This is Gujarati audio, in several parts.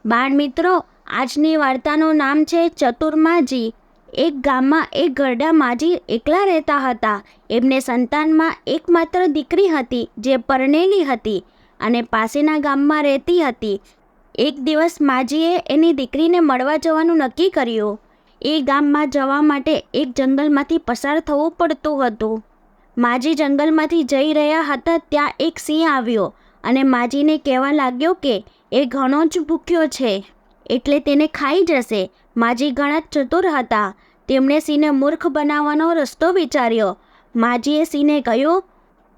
બાળ મિત્રો, આજની વાર્તાનું નામ છે ચતુર માજી. એક ગામમાં એક ઘરડા માજી એકલા રહેતા હતા. એમને સંતાનમાં એકમાત્ર દીકરી હતી જે પરણેલી હતી અને પાસેના ગામમાં રહેતી હતી. એક દિવસ માજીએ એની દીકરીને મળવા જવાનું નક્કી કર્યું. એ ગામમાં જવા માટે એક જંગલમાંથી પસાર થવું પડતું હતું. માજી જંગલમાંથી જઈ રહ્યા હતા ત્યાં એક સિંહ આવ્યો અને માજીને કહેવા લાગ્યો કે એ ઘણો જ ભૂખ્યો છે એટલે તેને ખાઈ જશે. માજી ઘણા ચતુર હતા. તેમણે સિંહને મૂર્ખ બનાવવાનો રસ્તો વિચાર્યો. માજીએ સિંહને કહ્યું,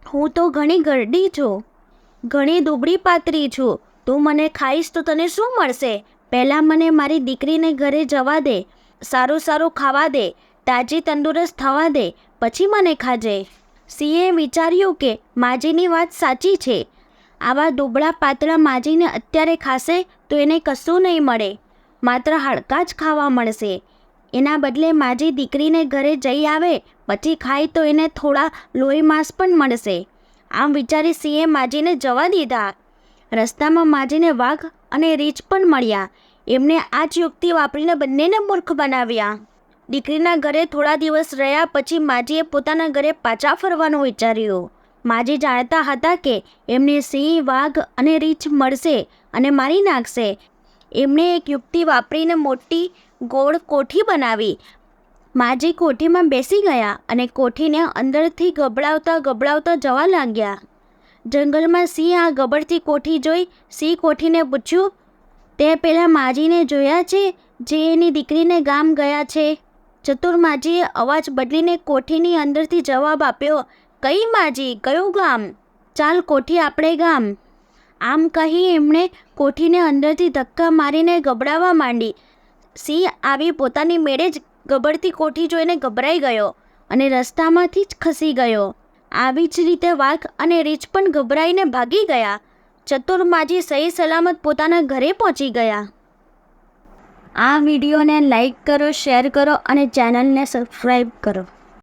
હું તો ઘણી ઘરડી છું, ઘણી દુબળી પાતળી છું. તું મને ખાઈશ તો તને શું મળશે? પહેલાં મને મારી દીકરીને ઘરે જવા દે, સારું સારું ખાવા દે, તાજી તંદુરસ્ત થવા દે, પછી મને ખાજે. સિંહે વિચાર્યું કે માજીની વાત સાચી છે. આવા દુબળા પાતળા માજીને અત્યારે ખાશે તો એને કશું નહીં મળે, માત્ર હાડકાં જ ખાવા મળશે. એના બદલે માજી દીકરીને ઘરે જઈ આવે પછી ખાય તો એને થોડા લોહી માંસ પણ મળશે. આમ વિચારી સિંહે માજીને જવા દીધા. રસ્તામાં માજીને વાઘ અને રીંછ પણ મળ્યા. એમને આ જ યુક્તિ વાપરીને બંનેને મૂર્ખ બનાવ્યા. દીકરીના ઘરે થોડા દિવસ રહ્યા પછી માજીએ પોતાના ઘરે પાછા ફરવાનું વિચાર્યું. માજી જાણતા હતા કે એમને સિંહ, વાઘ અને રીંછ મળશે અને મારી નાખશે. એમણે એક યુક્તિ વાપરીને મોટી ગોળ કોઠી બનાવી. માજી કોઠીમાં બેસી ગયા અને કોઠીને અંદરથી ગબડાવતા જવા લાગ્યા. જંગલમાં સિંહ આ ગબડતી કોઠી જોઈ સિંહ કોઠીને પૂછ્યું, તે પહેલાં માજીને જોયા છે જે એની દીકરીને ગામ ગયા છે? ચતુર માજીએ અવાજ બદલીને કોઠીની અંદરથી જવાબ આપ્યો, કઈ માજી, કયું ગામ? ચાલ કોઠી આપણે ગામ. આમ કહી એમણે કોઠીને અંદરથી ધક્કા મારીને ગબડાવવા માંડી. સિંહ આવી પોતાની મેળે જ ગબડતી કોઠી જોઈને ગભરાઈ ગયો અને રસ્તામાંથી જ ખસી ગયો. આવી જ રીતે વાઘ અને રીંછ પણ ગભરાઈને ભાગી ગયા. ચતુર માજી સહી સલામત પોતાના ઘરે પહોંચી ગયા. આ વિડીયોને લાઈક કરો, શેર કરો અને ચેનલને સબસ્ક્રાઈબ કરો.